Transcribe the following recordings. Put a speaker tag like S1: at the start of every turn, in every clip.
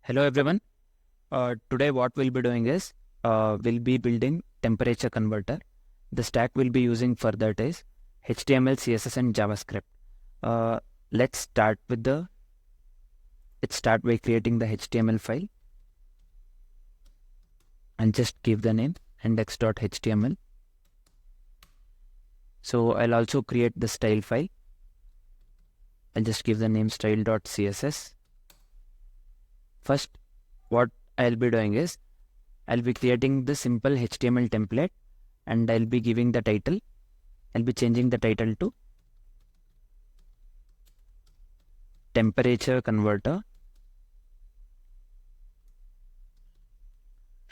S1: Hello everyone. Today what we'll be doing is we'll be building temperature converter. The stack we'll be using for that is HTML, CSS and JavaScript. Let's start by creating the HTML file and just give the name index.html. So I'll also create the style file. I'll just give the name style.css. First, what I'll be doing is I'll be creating the simple HTML template and I'll be giving the title. I'll be changing the title to temperature converter.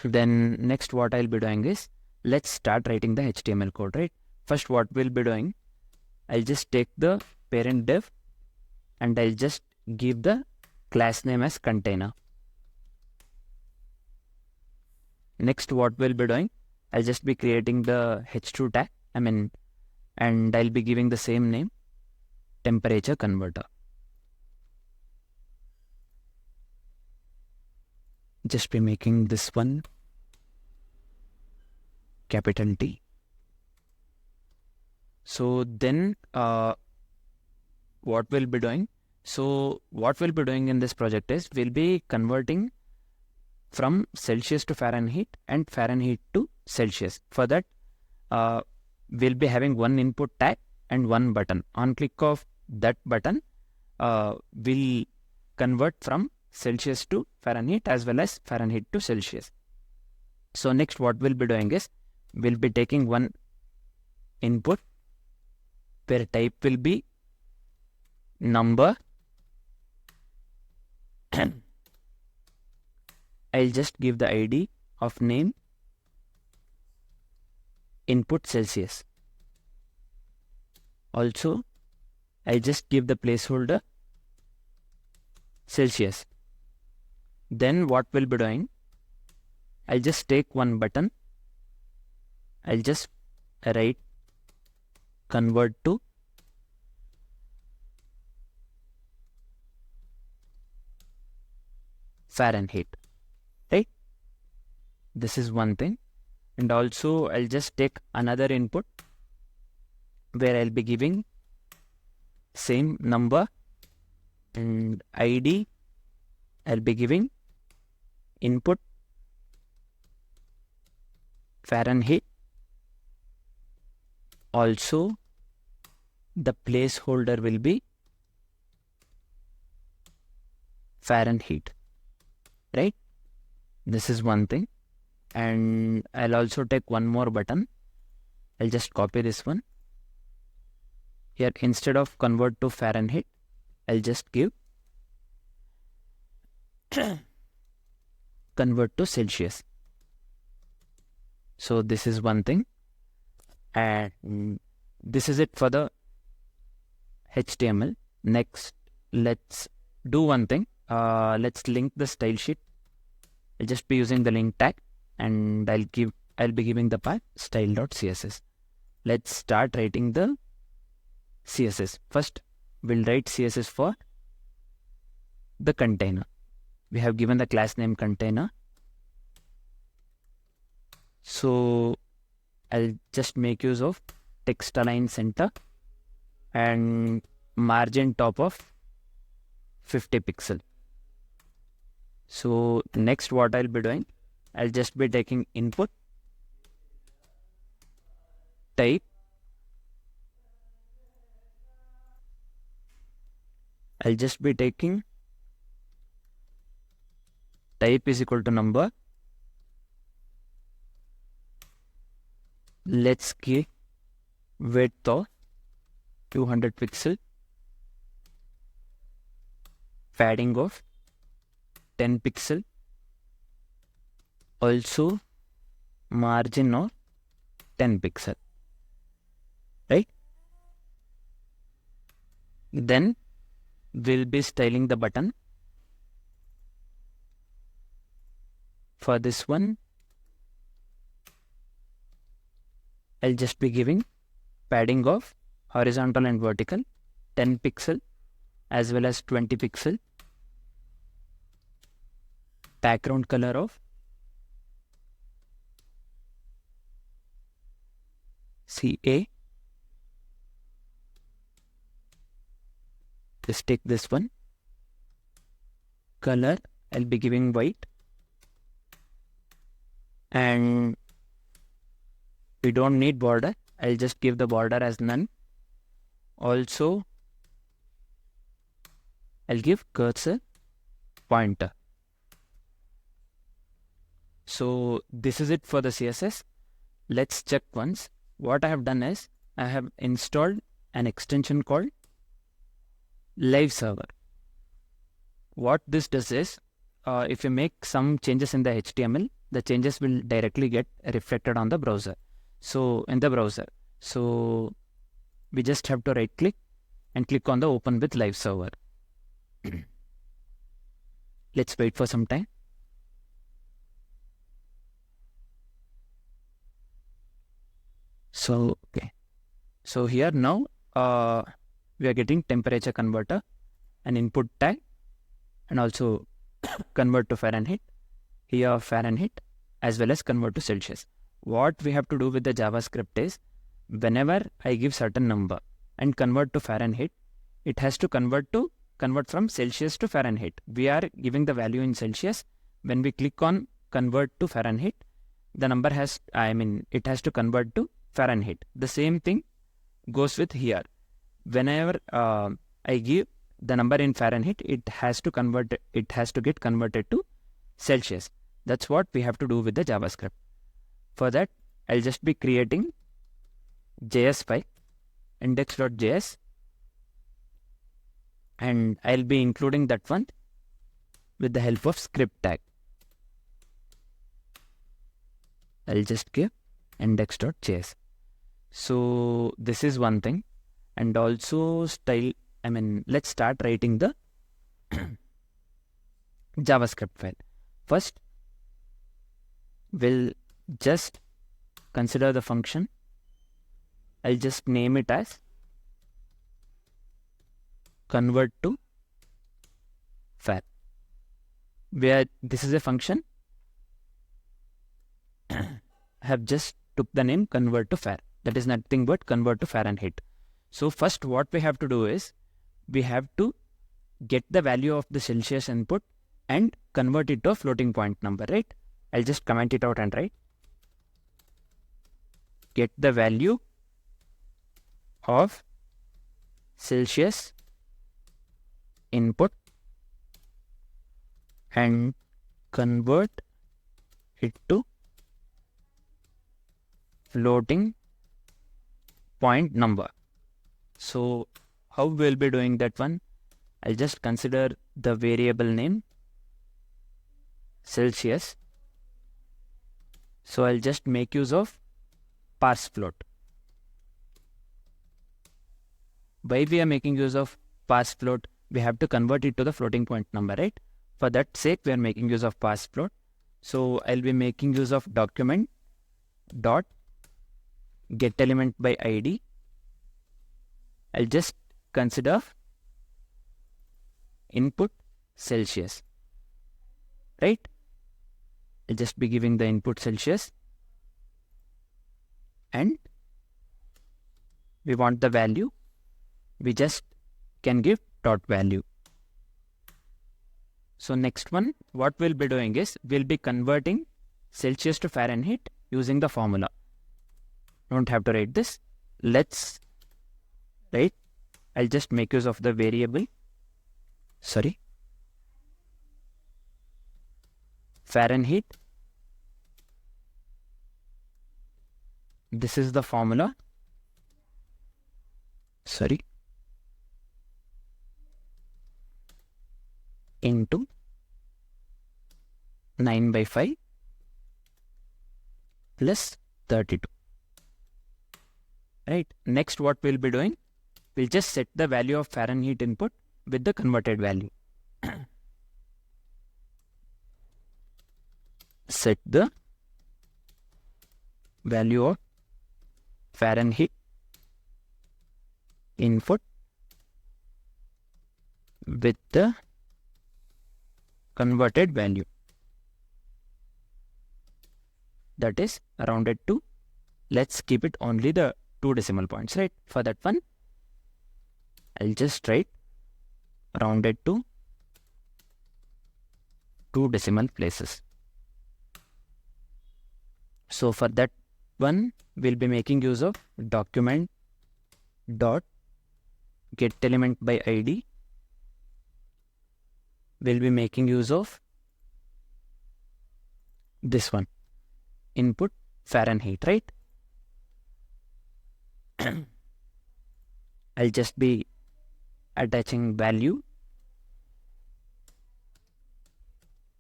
S1: Then next what I'll be doing is let's start writing the HTML code, right? First what we'll be doing, I'll just take the parent div and I'll just give the class name as container. Next what we'll be doing, I'll just be creating the h2 tag, and I'll be giving the same name, temperature converter. Just be making this one capital T. So then what we'll be doing in this project is we'll be converting from Celsius to Fahrenheit and Fahrenheit to Celsius. For that, we'll be having one input tag and one button. On click of that button, we'll convert from Celsius to Fahrenheit as well as Fahrenheit to Celsius. So next what we'll be doing is we'll be taking one input where type will be number. I'll just give the ID of name input Celsius. Also, I'll just give the placeholder Celsius. Then what we'll be doing, I'll just take one button. I'll just write convert to Fahrenheit. Right? This is one thing. And also I'll just take another input where I'll be giving same number and ID. I'll be giving input Fahrenheit. Also the placeholder will be Fahrenheit. Right? This is one thing. And I'll also take one more button. I'll just copy this one. Here instead of convert to Fahrenheit, I'll just give convert to Celsius. So this is one thing. And this is it for the HTML. Next, let's do one thing. Let's link the style sheet. I'll just be using the link tag and I'll be giving the path style.css. Let's start writing the CSS. First, we'll write CSS for the container. We have given the class name container. So I'll just make use of text align center and margin top of 50 pixel. So next what I'll be doing, I'll just be taking input type. I'll just be taking type is equal to number. Let's give width of 200 pixel, padding of 10 pixel, also margin of 10 pixel, right? Then we'll be styling the button. For this one, I'll just be giving padding of horizontal and vertical 10 pixel as well as 20 pixel. background color of CA. Just take this one. Color, I'll be giving white. And we don't need border. I'll just give the border as none. Also, I'll give cursor pointer. So this is it for the CSS. Let's check once. What I have done is I have installed an extension called Live Server. What this does is, if you make some changes in the HTML, the changes will directly get reflected on the browser. So in the browser, so we just have to right click and click on the Open with Live Server. Let's wait for some time. So okay, so here now we are getting temperature converter, an input tag, and also convert to Fahrenheit. Here Fahrenheit as well as convert to Celsius. What we have to do with the JavaScript is, whenever I give certain number and convert to Fahrenheit, it has to convert from Celsius to Fahrenheit. We are giving the value in Celsius. When we click on convert to Fahrenheit, the number it has to convert to Fahrenheit. The same thing goes with here. Whenever I give the number in Fahrenheit, it has to get converted to Celsius. That's what we have to do with the JavaScript. For that, I'll just be creating JS file, index.js, and I'll be including that one with the help of script tag. I'll just give index.js. So this is one thing. And also let's start writing the JavaScript file. First, we'll just consider the function. I'll just name it as convert to far. Where this is a function, I have just took the name convert to far. That is nothing but convert to Fahrenheit. So first what we have to do is, we have to get the value of the Celsius input and convert it to a floating point number, right? I'll just comment it out and write get the value of Celsius input and convert it to floating point number. So how we'll be doing that one? I'll just consider the variable name Celsius. So I'll just make use of parse float. Why we are making use of parse float? We have to convert it to the floating point number, right? For that sake, we are making use of parse float. So I'll be making use of document dot get element by ID. I'll just consider input Celsius, right? I'll just be giving the input Celsius, and we want the value. We just can give dot value. So next one, what we'll be doing is, we'll be converting Celsius to Fahrenheit using the formula. Don't have to write this. Let's write. I'll just make use of the variable. Fahrenheit. This is the formula. Into 9/5 plus 32. Right. Next, what we'll be doing, we'll just set the value of Fahrenheit input with the converted value. Set the value of Fahrenheit input with the converted value. that is rounded to, let's keep it only the 2 decimal points, right? For that one, I'll just write rounded to 2 decimal places. So for that one, we'll be making use of document dot get element by ID. We'll be making use of this one, input Fahrenheit, right? I'll just be attaching value.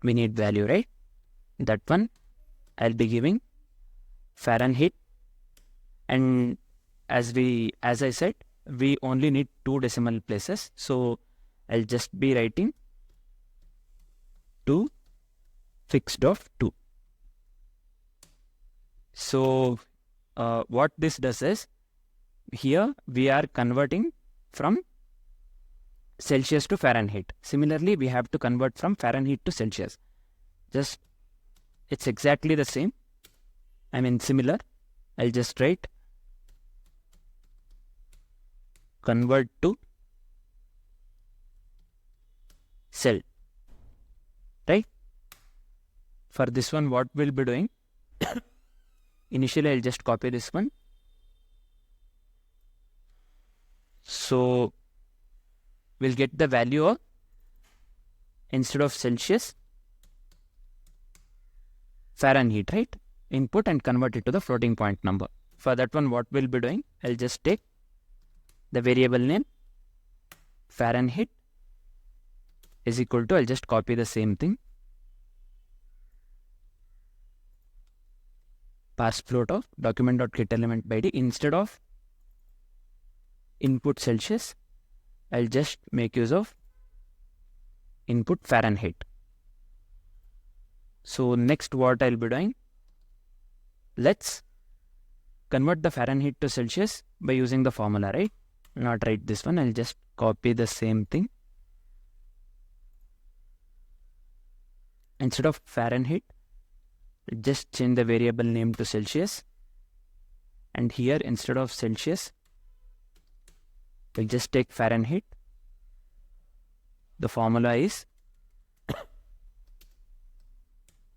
S1: We need value, right? That one I'll be giving Fahrenheit, and as I said, we only need 2 decimal places, so I'll just be writing 2 fixed of 2. So what this does is, here we are converting from Celsius to Fahrenheit. Similarly, we have to convert from Fahrenheit to Celsius. Just, it's exactly the same. I mean similar. I'll just write convert to cell, right? For this one, what we'll be doing, initially I'll just copy this one. So we'll get the value of, instead of Celsius, Fahrenheit, right? Input and convert it to the floating point number. For that one, what we'll be doing, I'll just take the variable name Fahrenheit is equal to, I'll just copy the same thing, pass float of document.getElement by ID. Instead of input Celsius, I'll just make use of input Fahrenheit. So next what I'll be doing, let's convert the Fahrenheit to Celsius by using the formula, right? Not write this one, I'll just copy the same thing. Instead of Fahrenheit, just change the variable name to Celsius, and here instead of Celsius, we'll just take Fahrenheit. The formula is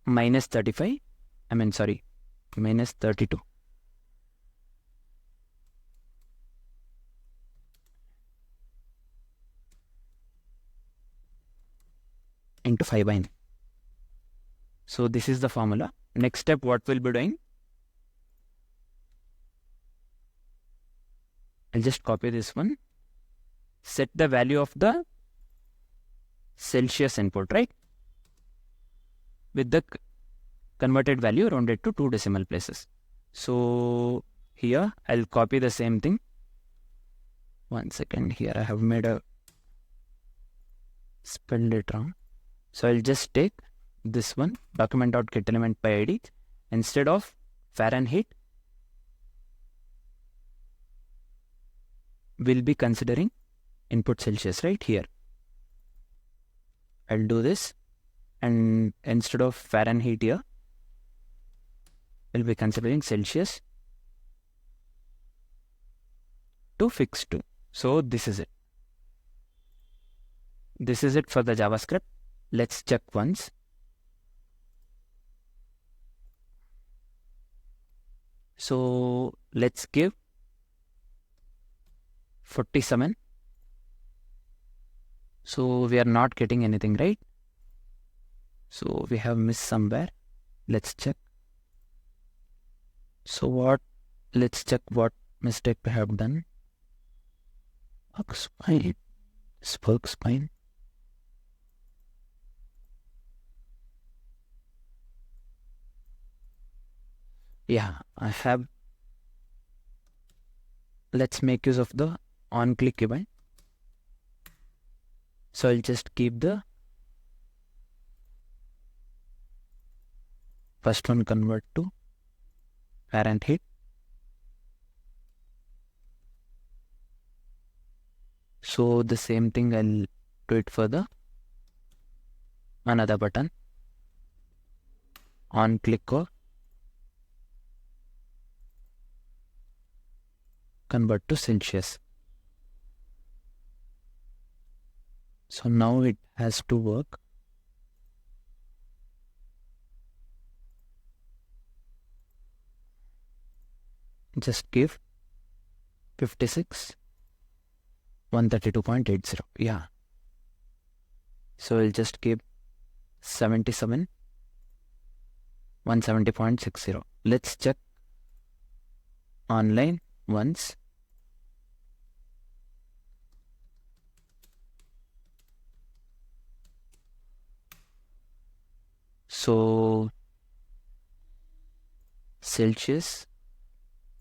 S1: minus 32 into 5/9. So this is the formula. Next step, what we'll be doing, I'll just copy this one, set the value of the Celsius input, right? With the converted value rounded to 2 decimal places. So here I'll copy the same thing. One second, here I have spelled it wrong. So I'll just take this one, document.getElement by ID. Instead of Fahrenheit, we'll be considering input Celsius right here. I'll do this, and instead of Fahrenheit here, we'll be considering Celsius to fix to. So this is it. This is it for the JavaScript. Let's check once. So let's give 47. So we are not getting anything, right? So we have missed somewhere. Let's check. So let's check what mistake we have done. Works fine. This works fine. Yeah, I have. Let's make use of the on-click event. So I'll just keep the first one, convert to Fahrenheit. So the same thing I'll do it for the another button, on click or convert to Celsius. So now it has to work. Just give 56 132.80. Yeah. So we'll just give 77 170.60. Let's check online once. So Celsius,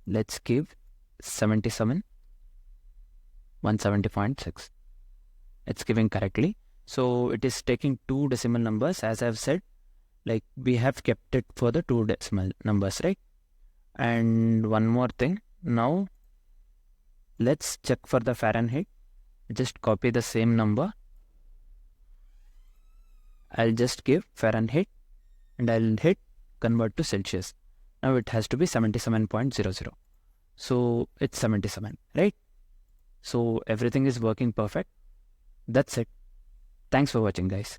S1: let's give 77 170.6. It's giving correctly. So it is taking two decimal numbers, as I've said. Like, we have kept it for the two decimal numbers, right? And one more thing. Now let's check for the Fahrenheit. Just copy the same number. I'll just give Fahrenheit and I'll hit convert to Celsius. Now it has to be 77.00. So it's 77, right? So everything is working perfect. That's it. Thanks for watching, guys.